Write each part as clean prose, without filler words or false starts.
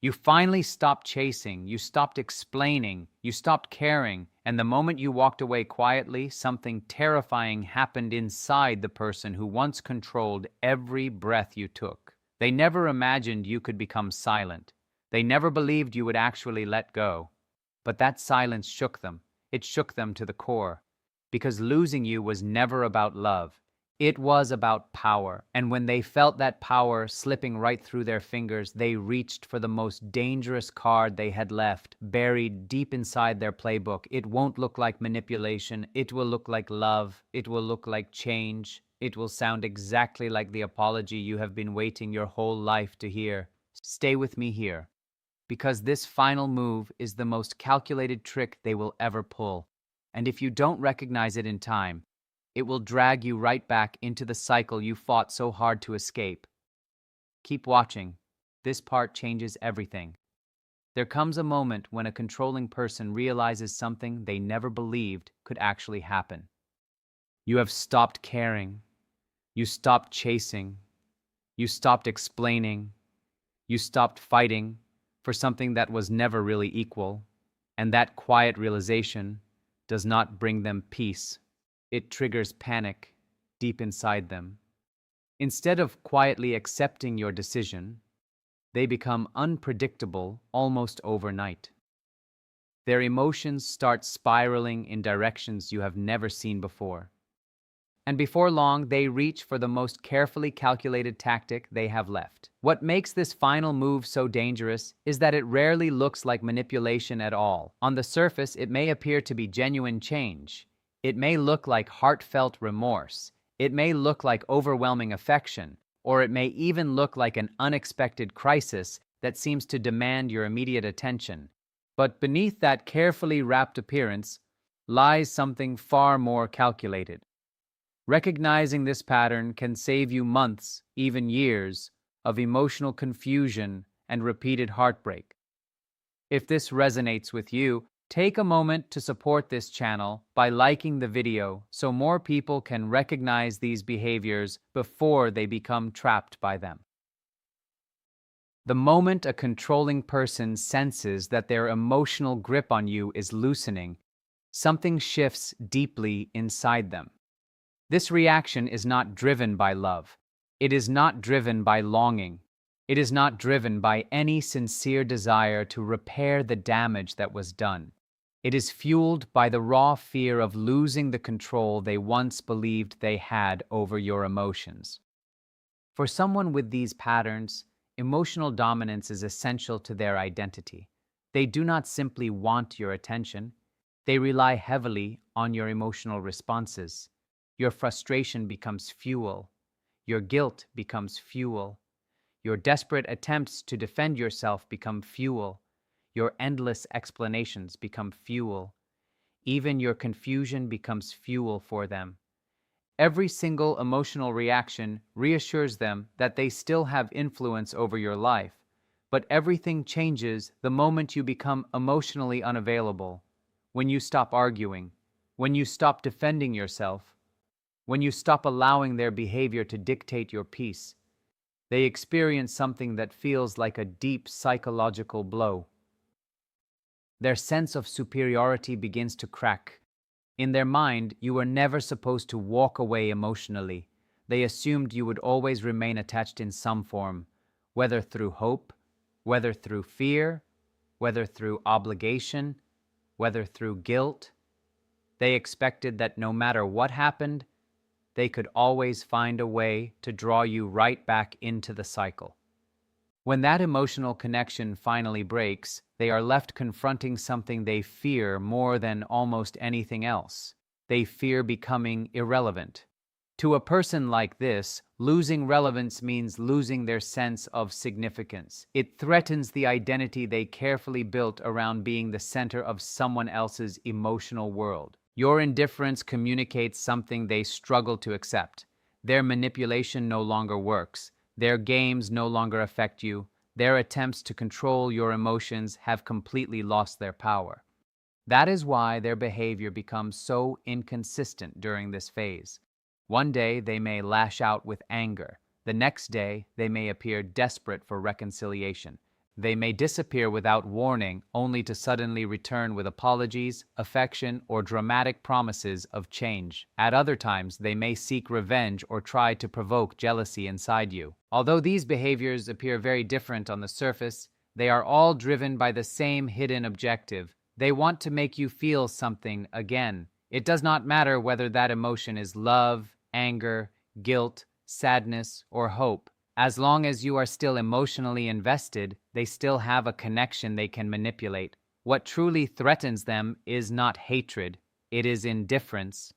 You finally stopped chasing, you stopped explaining, you stopped caring, and the moment you walked away quietly, something terrifying happened inside the person who once controlled every breath you took. They never imagined you could become silent. They never believed you would actually let go. But that silence shook them. It shook them to the core. Because losing you was never about love. It was about power, and when they felt that power slipping right through their fingers, they reached for the most dangerous card they had left, buried deep inside their playbook. It won't look like manipulation, it will look like love, it will look like change, it will sound exactly like the apology you have been waiting your whole life to hear. Stay with me here, because this final move is the most calculated trick they will ever pull, and if you don't recognize it in time, it will drag you right back into the cycle you fought so hard to escape. Keep watching. This part changes everything. There comes a moment when a controlling person realizes something they never believed could actually happen. You have stopped caring. You stopped chasing. You stopped explaining. You stopped fighting for something that was never really equal. And that quiet realization does not bring them peace. It triggers panic deep inside them. Instead of quietly accepting your decision, they become unpredictable almost overnight. Their emotions start spiraling in directions you have never seen before. And before long, they reach for the most carefully calculated tactic they have left. What makes this final move so dangerous is that it rarely looks like manipulation at all. On the surface, it may appear to be genuine change. It may look like heartfelt remorse. It may look like overwhelming affection, or it may even look like an unexpected crisis that seems to demand your immediate attention. But beneath that carefully wrapped appearance lies something far more calculated. Recognizing this pattern can save you months, even years, of emotional confusion and repeated heartbreak. If this resonates with you, take a moment to support this channel by liking the video so more people can recognize these behaviors before they become trapped by them. The moment a controlling person senses that their emotional grip on you is loosening, something shifts deeply inside them. This reaction is not driven by love. It is not driven by longing. It is not driven by any sincere desire to repair the damage that was done. It is fueled by the raw fear of losing the control they once believed they had over your emotions. For someone with these patterns, emotional dominance is essential to their identity. They do not simply want your attention. They rely heavily on your emotional responses. Your frustration becomes fuel. Your guilt becomes fuel. Your desperate attempts to defend yourself become fuel. Your endless explanations become fuel. Even your confusion becomes fuel for them. Every single emotional reaction reassures them that they still have influence over your life, but everything changes the moment you become emotionally unavailable, when you stop arguing, when you stop defending yourself, when you stop allowing their behavior to dictate your peace. They experience something that feels like a deep psychological blow. Their sense of superiority begins to crack. In their mind, you were never supposed to walk away emotionally. They assumed you would always remain attached in some form, whether through hope, whether through fear, whether through obligation, whether through guilt. They expected that no matter what happened, they could always find a way to draw you right back into the cycle. When that emotional connection finally breaks, they are left confronting something they fear more than almost anything else. They fear becoming irrelevant. To a person like this, losing relevance means losing their sense of significance. It threatens the identity they carefully built around being the center of someone else's emotional world. Your indifference communicates something they struggle to accept. Their manipulation no longer works. Their games no longer affect you. Their attempts to control your emotions have completely lost their power. That is why their behavior becomes so inconsistent during this phase. One day they may lash out with anger. The next day they may appear desperate for reconciliation. They may disappear without warning, only to suddenly return with apologies, affection, or dramatic promises of change. At other times, they may seek revenge or try to provoke jealousy inside you. Although these behaviors appear very different on the surface, they are all driven by the same hidden objective. They want to make you feel something again. It does not matter whether that emotion is love, anger, guilt, sadness, or hope. As long as you are still emotionally invested, they still have a connection they can manipulate. What truly threatens them is not hatred, it is indifference.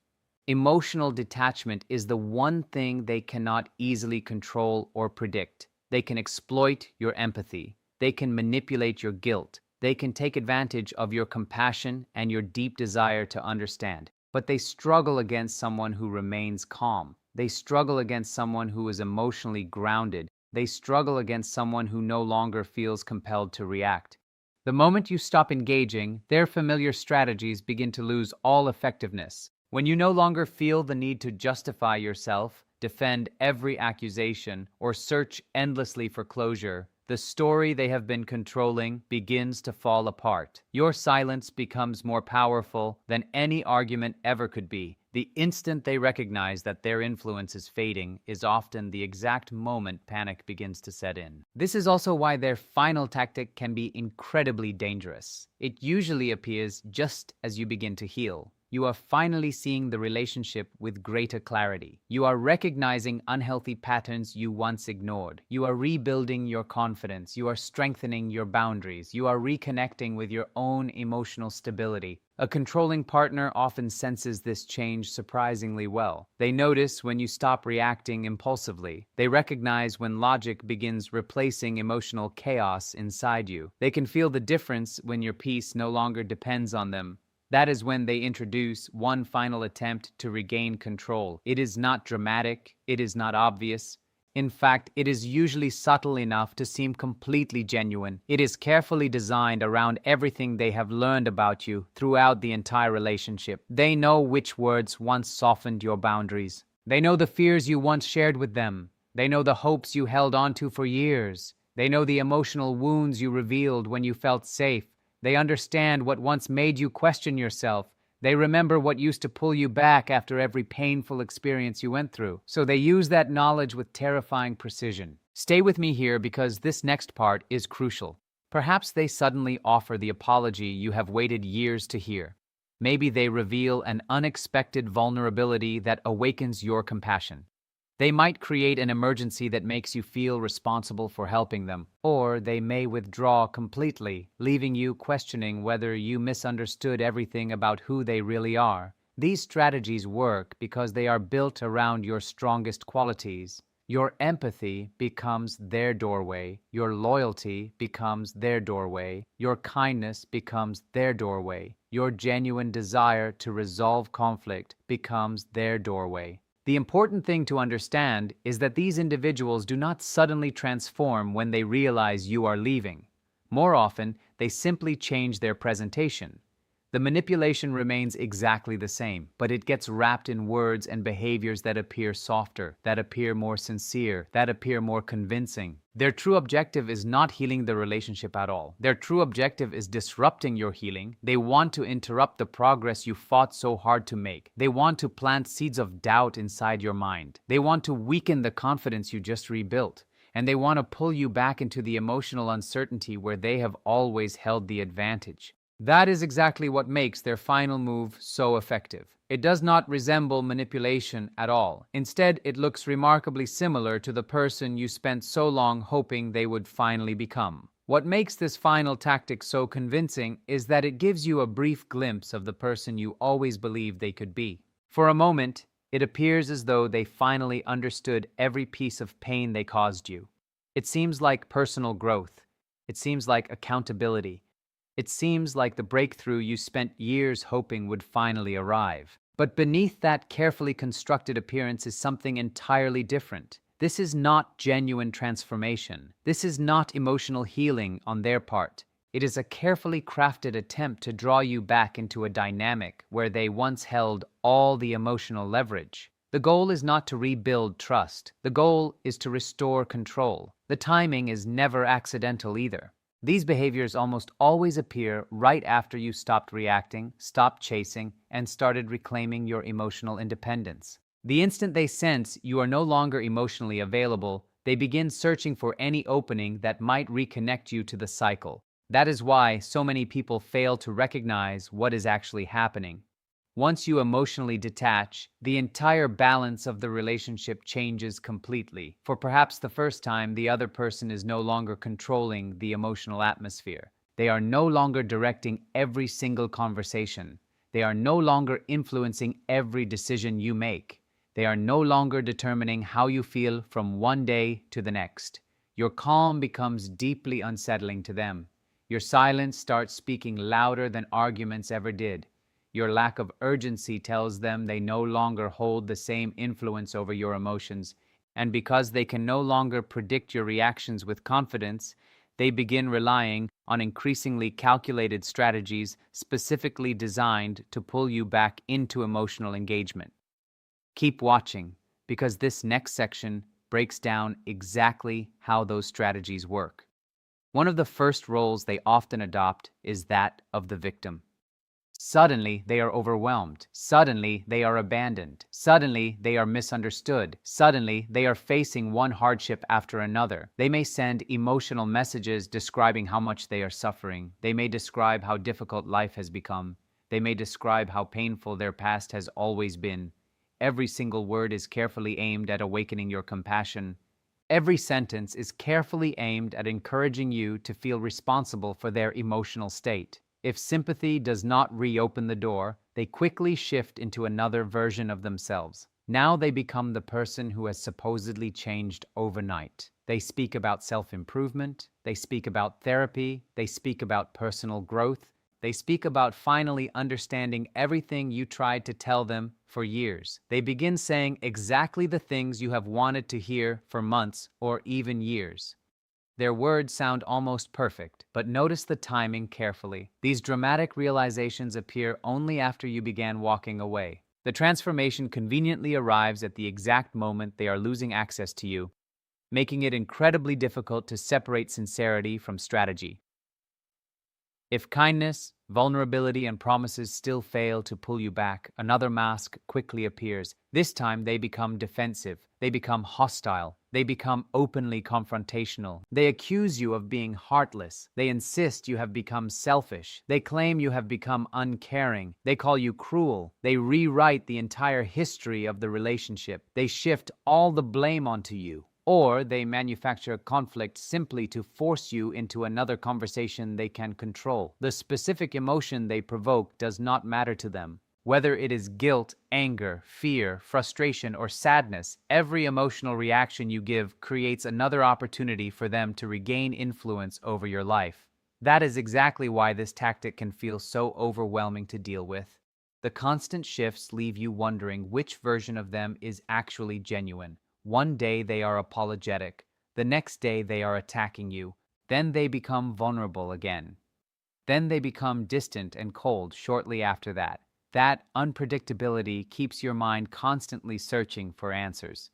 Emotional detachment is the one thing they cannot easily control or predict. They can exploit your empathy. They can manipulate your guilt. They can take advantage of your compassion and your deep desire to understand. But they struggle against someone who remains calm. They struggle against someone who is emotionally grounded. They struggle against someone who no longer feels compelled to react. The moment you stop engaging, their familiar strategies begin to lose all effectiveness. When you no longer feel the need to justify yourself, defend every accusation, or search endlessly for closure, the story they have been controlling begins to fall apart. Your silence becomes more powerful than any argument ever could be. The instant they recognize that their influence is fading is often the exact moment panic begins to set in. This is also why their final tactic can be incredibly dangerous. It usually appears just as you begin to heal. You are finally seeing the relationship with greater clarity. You are recognizing unhealthy patterns you once ignored. You are rebuilding your confidence. You are strengthening your boundaries. You are reconnecting with your own emotional stability. A controlling partner often senses this change surprisingly well. They notice when you stop reacting impulsively. They recognize when logic begins replacing emotional chaos inside you. They can feel the difference when your peace no longer depends on them. That is when they introduce one final attempt to regain control. It is not dramatic, it is not obvious. In fact, it is usually subtle enough to seem completely genuine. It is carefully designed around everything they have learned about you throughout the entire relationship. They know which words once softened your boundaries. They know the fears you once shared with them. They know the hopes you held onto for years. They know the emotional wounds you revealed when you felt safe. They understand what once made you question yourself. They remember what used to pull you back after every painful experience you went through. So they use that knowledge with terrifying precision. Stay with me here because this next part is crucial. Perhaps they suddenly offer the apology you have waited years to hear. Maybe they reveal an unexpected vulnerability that awakens your compassion. They might create an emergency that makes you feel responsible for helping them, or they may withdraw completely, leaving you questioning whether you misunderstood everything about who they really are. These strategies work because they are built around your strongest qualities. Your empathy becomes their doorway, your loyalty becomes their doorway, your kindness becomes their doorway, your genuine desire to resolve conflict becomes their doorway. The important thing to understand is that these individuals do not suddenly transform when they realize you are leaving. More often, they simply change their presentation. The manipulation remains exactly the same, but it gets wrapped in words and behaviors that appear softer, that appear more sincere, that appear more convincing. Their true objective is not healing the relationship at all. Their true objective is disrupting your healing. They want to interrupt the progress you fought so hard to make. They want to plant seeds of doubt inside your mind. They want to weaken the confidence you just rebuilt. And they want to pull you back into the emotional uncertainty where they have always held the advantage. That is exactly what makes their final move so effective. It does not resemble manipulation at all. Instead, it looks remarkably similar to the person you spent so long hoping they would finally become. What makes this final tactic so convincing is that it gives you a brief glimpse of the person you always believed they could be. For a moment, it appears as though they finally understood every piece of pain they caused you. It seems like personal growth. It seems like accountability. It seems like the breakthrough you spent years hoping would finally arrive. But beneath that carefully constructed appearance is something entirely different. This is not genuine transformation. This is not emotional healing on their part. It is a carefully crafted attempt to draw you back into a dynamic where they once held all the emotional leverage. The goal is not to rebuild trust. The goal is to restore control. The timing is never accidental either. These behaviors almost always appear right after you stopped reacting, stopped chasing, and started reclaiming your emotional independence. The instant they sense you are no longer emotionally available, they begin searching for any opening that might reconnect you to the cycle. That is why so many people fail to recognize what is actually happening. Once you emotionally detach, the entire balance of the relationship changes completely. For perhaps the first time, the other person is no longer controlling the emotional atmosphere. They are no longer directing every single conversation. They are no longer influencing every decision you make. They are no longer determining how you feel from one day to the next. Your calm becomes deeply unsettling to them. Your silence starts speaking louder than arguments ever did. Your lack of urgency tells them they no longer hold the same influence over your emotions, and because they can no longer predict your reactions with confidence, they begin relying on increasingly calculated strategies specifically designed to pull you back into emotional engagement. Keep watching, because this next section breaks down exactly how those strategies work. One of the first roles they often adopt is that of the victim. Suddenly, they are overwhelmed. Suddenly, they are abandoned. Suddenly, they are misunderstood. Suddenly, they are facing one hardship after another. They may send emotional messages describing how much they are suffering. They may describe how difficult life has become. They may describe how painful their past has always been. Every single word is carefully aimed at awakening your compassion. Every sentence is carefully aimed at encouraging you to feel responsible for their emotional state. If sympathy does not reopen the door, they quickly shift into another version of themselves. Now they become the person who has supposedly changed overnight. They speak about self-improvement, they speak about therapy, they speak about personal growth, they speak about finally understanding everything you tried to tell them for years. They begin saying exactly the things you have wanted to hear for months or even years. Their words sound almost perfect, but notice the timing carefully. These dramatic realizations appear only after you began walking away. The transformation conveniently arrives at the exact moment they are losing access to you, making it incredibly difficult to separate sincerity from strategy. If kindness, vulnerability, and promises still fail to pull you back, another mask quickly appears. This time they become defensive, they become hostile, they become openly confrontational. They accuse you of being heartless. They insist you have become selfish. They claim you have become uncaring. They call you cruel. They rewrite the entire history of the relationship. They shift all the blame onto you. Or they manufacture conflict simply to force you into another conversation they can control. The specific emotion they provoke does not matter to them. Whether it is guilt, anger, fear, frustration, or sadness, every emotional reaction you give creates another opportunity for them to regain influence over your life. That is exactly why this tactic can feel so overwhelming to deal with. The constant shifts leave you wondering which version of them is actually genuine. One day they are apologetic, the next day they are attacking you, then they become vulnerable again. Then they become distant and cold shortly after that. That unpredictability keeps your mind constantly searching for answers.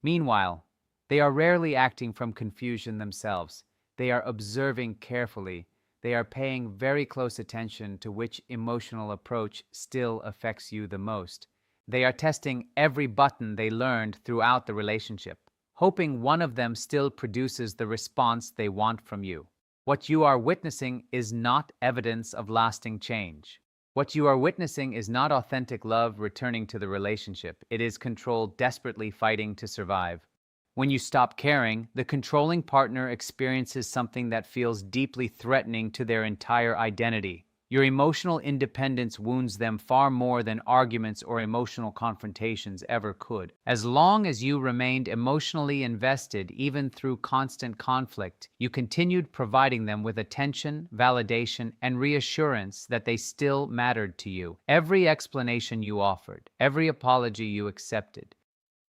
Meanwhile, they are rarely acting from confusion themselves. They are observing carefully. They are paying very close attention to which emotional approach still affects you the most. They are testing every button they learned throughout the relationship, hoping one of them still produces the response they want from you. What you are witnessing is not evidence of lasting change. What you are witnessing is not authentic love returning to the relationship. It is control desperately fighting to survive. When you stop caring, the controlling partner experiences something that feels deeply threatening to their entire identity. Your emotional independence wounds them far more than arguments or emotional confrontations ever could. As long as you remained emotionally invested, even through constant conflict, you continued providing them with attention, validation, and reassurance that they still mattered to you. Every explanation you offered, every apology you accepted,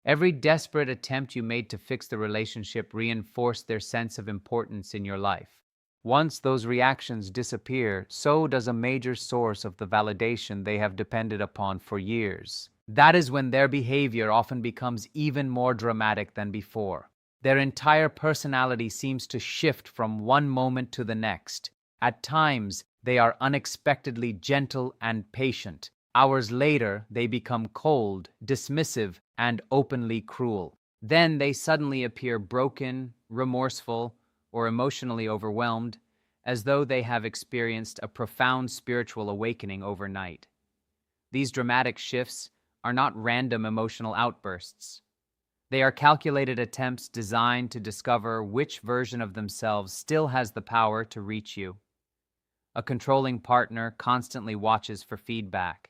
every desperate attempt you made to fix the relationship reinforced their sense of importance in your life. Once those reactions disappear, so does a major source of the validation they have depended upon for years. That is when their behavior often becomes even more dramatic than before. Their entire personality seems to shift from one moment to the next. At times, they are unexpectedly gentle and patient. Hours later, they become cold, dismissive, and openly cruel. Then they suddenly appear broken, remorseful, or emotionally overwhelmed, as though they have experienced a profound spiritual awakening overnight. These dramatic shifts are not random emotional outbursts. They are calculated attempts designed to discover which version of themselves still has the power to reach you. A controlling partner constantly watches for feedback.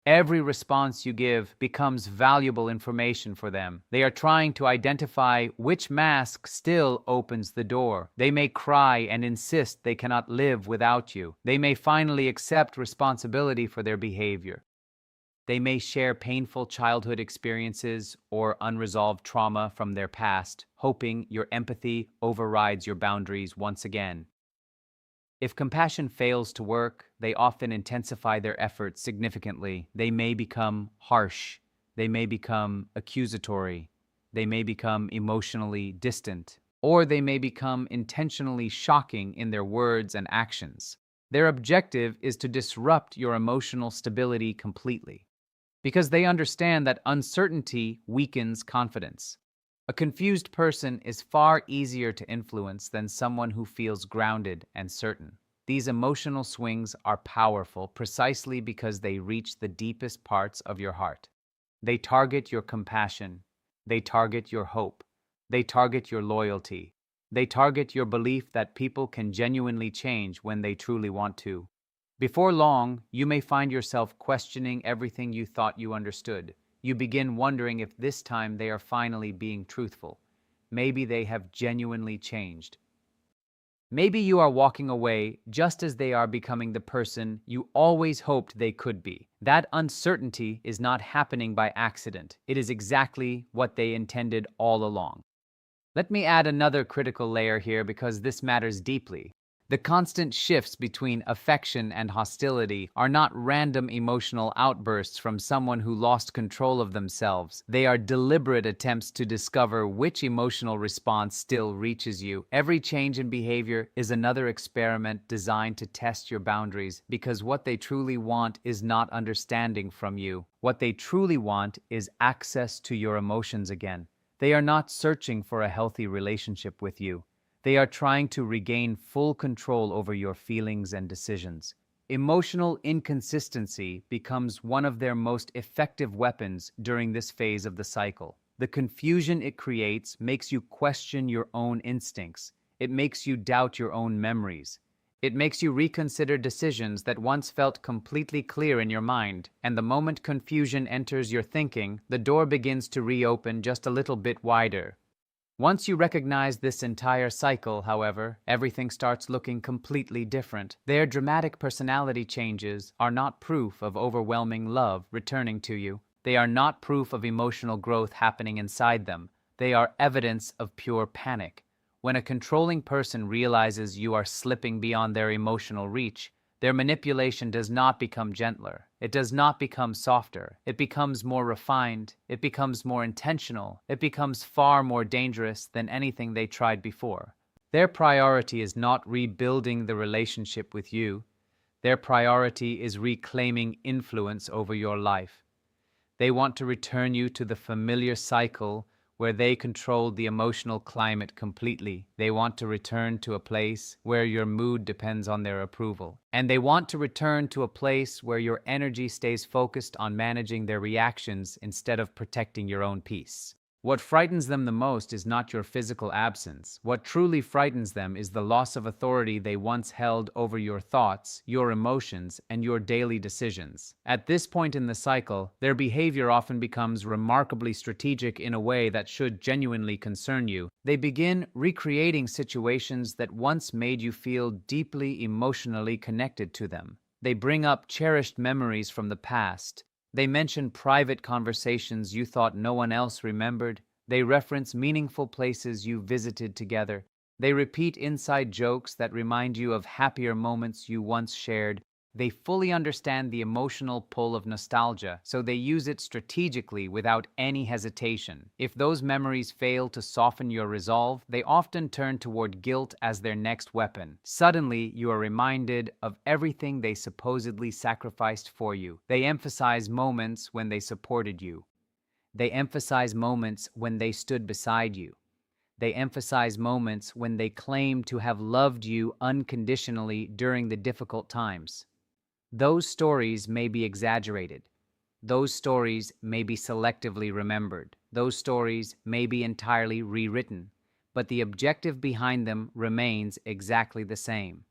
Every response you give becomes valuable information for them. They are trying to identify which mask still opens the door. They may cry and insist they cannot live without you. They may finally accept responsibility for their behavior. They may share painful childhood experiences or unresolved trauma from their past, hoping your empathy overrides your boundaries once again. If compassion fails to work, they often intensify their efforts significantly. They may become harsh. They may become accusatory. They may become emotionally distant. Or they may become intentionally shocking in their words and actions. Their objective is to disrupt your emotional stability completely, because they understand that uncertainty weakens confidence. A confused person is far easier to influence than someone who feels grounded and certain. These emotional swings are powerful precisely because they reach the deepest parts of your heart. They target your compassion. They target your hope. They target your loyalty. They target your belief that people can genuinely change when they truly want to. Before long, you may find yourself questioning everything you thought you understood. You begin wondering if this time they are finally being truthful. Maybe they have genuinely changed. Maybe you are walking away just as they are becoming the person you always hoped they could be. That uncertainty is not happening by accident. It is exactly what they intended all along. Let me add another critical layer here because this matters deeply. The constant shifts between affection and hostility are not random emotional outbursts from someone who lost control of themselves. They are deliberate attempts to discover which emotional response still reaches you. Every change in behavior is another experiment designed to test your boundaries, because what they truly want is not understanding from you. What they truly want is access to your emotions again. They are not searching for a healthy relationship with you. They are trying to regain full control over your feelings and decisions. Emotional inconsistency becomes one of their most effective weapons during this phase of the cycle. The confusion it creates makes you question your own instincts. It makes you doubt your own memories. It makes you reconsider decisions that once felt completely clear in your mind. And the moment confusion enters your thinking, the door begins to reopen just a little bit wider. Once you recognize this entire cycle, however, everything starts looking completely different. Their dramatic personality changes are not proof of overwhelming love returning to you. They are not proof of emotional growth happening inside them. They are evidence of pure panic. When a controlling person realizes you are slipping beyond their emotional reach, their manipulation does not become gentler. It does not become softer. It becomes more refined. It becomes more intentional. It becomes far more dangerous than anything they tried before. Their priority is not rebuilding the relationship with you. Their priority is reclaiming influence over your life. They want to return you to the familiar cycle where they controlled the emotional climate completely. They want to return to a place where your mood depends on their approval. And they want to return to a place where your energy stays focused on managing their reactions instead of protecting your own peace. What frightens them the most is not your physical absence. What truly frightens them is the loss of authority they once held over your thoughts, your emotions, and your daily decisions. At this point in the cycle, their behavior often becomes remarkably strategic in a way that should genuinely concern you. They begin recreating situations that once made you feel deeply emotionally connected to them. They bring up cherished memories from the past. They mention private conversations you thought no one else remembered. They reference meaningful places you visited together. They repeat inside jokes that remind you of happier moments you once shared. They fully understand the emotional pull of nostalgia, so they use it strategically without any hesitation. If those memories fail to soften your resolve, they often turn toward guilt as their next weapon. Suddenly, you are reminded of everything they supposedly sacrificed for you. They emphasize moments when they supported you. They emphasize moments when they stood beside you. They emphasize moments when they claim to have loved you unconditionally during the difficult times. Those stories may be exaggerated. Those stories may be selectively remembered. Those stories may be entirely rewritten. But the objective behind them remains exactly the same.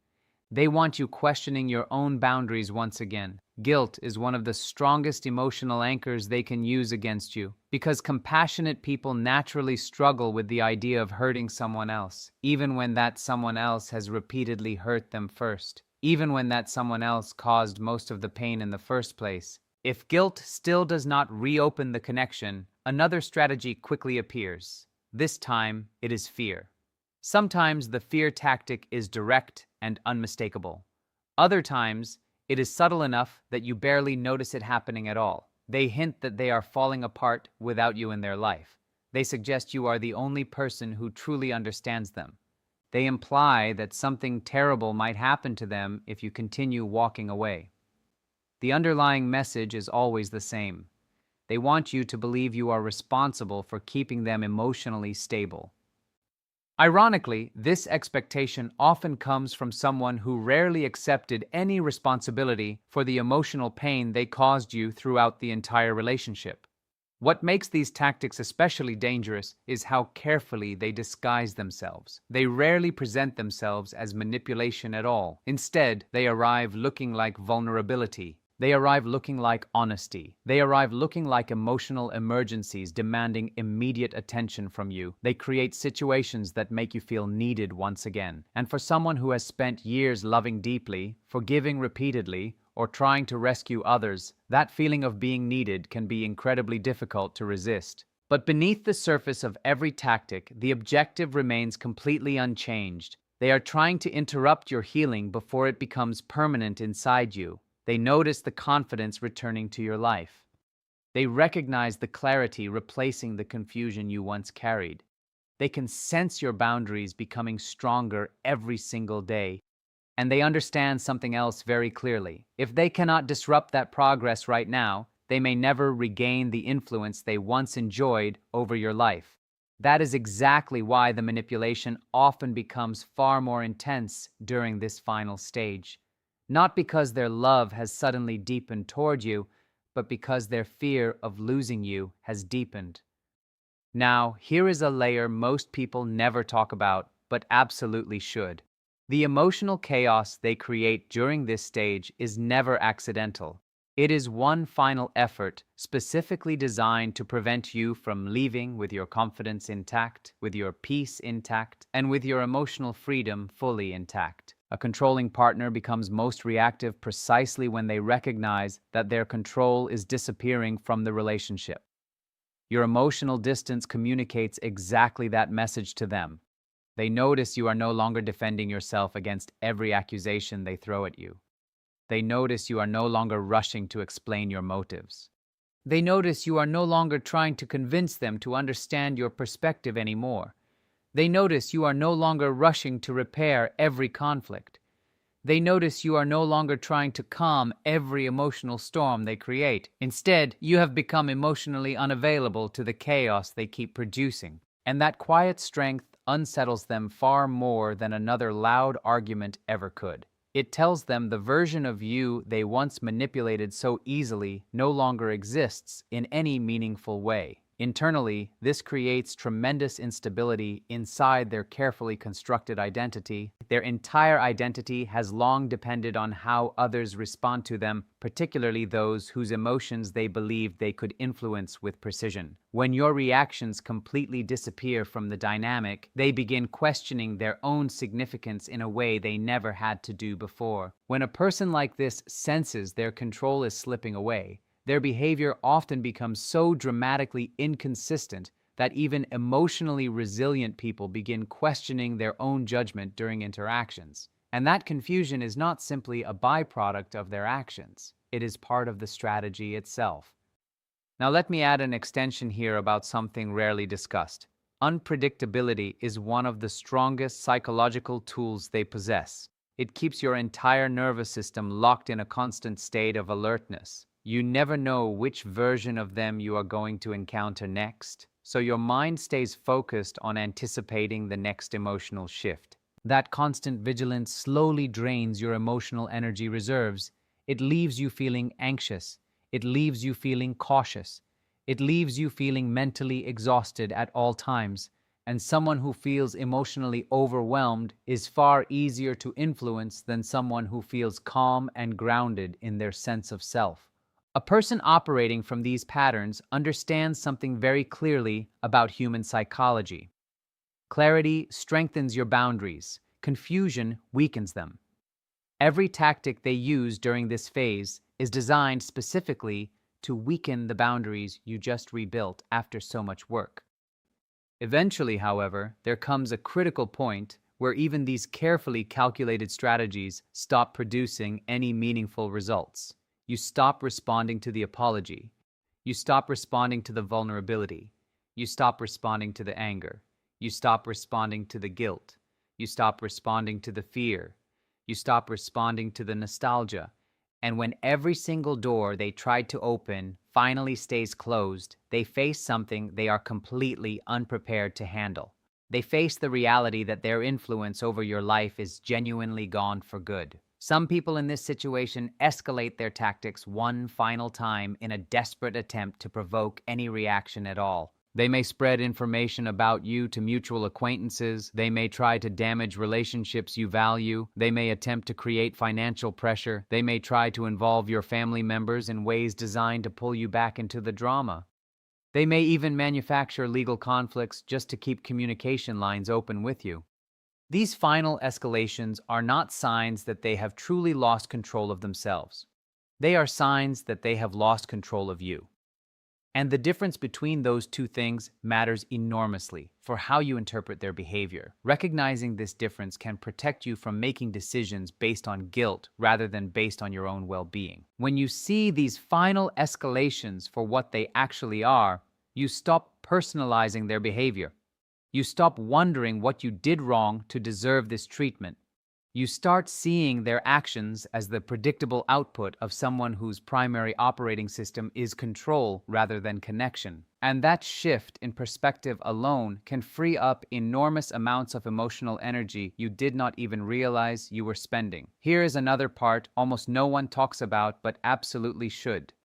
They want you questioning your own boundaries once again. Guilt is one of the strongest emotional anchors they can use against you, because compassionate people naturally struggle with the idea of hurting someone else, even when that someone else has repeatedly hurt them first, even when that someone else caused most of the pain in the first place. If guilt still does not reopen the connection, another strategy quickly appears. This time, it is fear. Sometimes the fear tactic is direct and unmistakable. Other times, it is subtle enough that you barely notice it happening at all. They hint that they are falling apart without you in their life. They suggest you are the only person who truly understands them. They imply that something terrible might happen to them if you continue walking away. The underlying message is always the same. They want you to believe you are responsible for keeping them emotionally stable. Ironically, this expectation often comes from someone who rarely accepted any responsibility for the emotional pain they caused you throughout the entire relationship. What makes these tactics especially dangerous is how carefully they disguise themselves. They rarely present themselves as manipulation at all. Instead, they arrive looking like vulnerability. They arrive looking like honesty. They arrive looking like emotional emergencies demanding immediate attention from you. They create situations that make you feel needed once again. And for someone who has spent years loving deeply, forgiving repeatedly, or trying to rescue others, that feeling of being needed can be incredibly difficult to resist. But beneath the surface of every tactic, the objective remains completely unchanged. They are trying to interrupt your healing before it becomes permanent inside you. They notice the confidence returning to your life. They recognize the clarity replacing the confusion you once carried. They can sense your boundaries becoming stronger every single day. And they understand something else very clearly. If they cannot disrupt that progress right now, they may never regain the influence they once enjoyed over your life. That is exactly why the manipulation often becomes far more intense during this final stage. Not because their love has suddenly deepened toward you, but because their fear of losing you has deepened. Now, here is a layer most people never talk about, but absolutely should. The emotional chaos they create during this stage is never accidental. It is one final effort specifically designed to prevent you from leaving with your confidence intact, with your peace intact, and with your emotional freedom fully intact. A controlling partner becomes most reactive precisely when they recognize that their control is disappearing from the relationship. Your emotional distance communicates exactly that message to them. They notice you are no longer defending yourself against every accusation they throw at you. They notice you are no longer rushing to explain your motives. They notice you are no longer trying to convince them to understand your perspective anymore. They notice you are no longer rushing to repair every conflict. They notice you are no longer trying to calm every emotional storm they create. Instead, you have become emotionally unavailable to the chaos they keep producing. And that quiet strength unsettles them far more than another loud argument ever could. It tells them the version of you they once manipulated so easily no longer exists in any meaningful way. Internally, this creates tremendous instability inside their carefully constructed identity. Their entire identity has long depended on how others respond to them, particularly those whose emotions they believed they could influence with precision. When your reactions completely disappear from the dynamic, they begin questioning their own significance in a way they never had to do before. When a person like this senses their control is slipping away, their behavior often becomes so dramatically inconsistent that even emotionally resilient people begin questioning their own judgment during interactions. And that confusion is not simply a byproduct of their actions, it is part of the strategy itself. Now, let me add an extension here about something rarely discussed. Unpredictability is one of the strongest psychological tools they possess. It keeps your entire nervous system locked in a constant state of alertness. You never know which version of them you are going to encounter next, so your mind stays focused on anticipating the next emotional shift. That constant vigilance slowly drains your emotional energy reserves. It leaves you feeling anxious. It leaves you feeling cautious. It leaves you feeling mentally exhausted at all times. And someone who feels emotionally overwhelmed is far easier to influence than someone who feels calm and grounded in their sense of self. A person operating from these patterns understands something very clearly about human psychology. Clarity strengthens your boundaries. Confusion weakens them. Every tactic they use during this phase is designed specifically to weaken the boundaries you just rebuilt after so much work. Eventually, however, there comes a critical point where even these carefully calculated strategies stop producing any meaningful results. You stop responding to the apology. You stop responding to the vulnerability. You stop responding to the anger. You stop responding to the guilt. You stop responding to the fear. You stop responding to the nostalgia. And when every single door they tried to open finally stays closed, they face something they are completely unprepared to handle. They face the reality that their influence over your life is genuinely gone for good. Some people in this situation escalate their tactics one final time in a desperate attempt to provoke any reaction at all. They may spread information about you to mutual acquaintances. They may try to damage relationships you value. They may attempt to create financial pressure. They may try to involve your family members in ways designed to pull you back into the drama. They may even manufacture legal conflicts just to keep communication lines open with you. These final escalations are not signs that they have truly lost control of themselves. They are signs that they have lost control of you. And the difference between those two things matters enormously for how you interpret their behavior. Recognizing this difference can protect you from making decisions based on guilt rather than based on your own well-being. When you see these final escalations for what they actually are, you stop personalizing their behavior. You stop wondering what you did wrong to deserve this treatment. You start seeing their actions as the predictable output of someone whose primary operating system is control rather than connection. And that shift in perspective alone can free up enormous amounts of emotional energy you did not even realize you were spending. Here is another part almost no one talks about but absolutely should.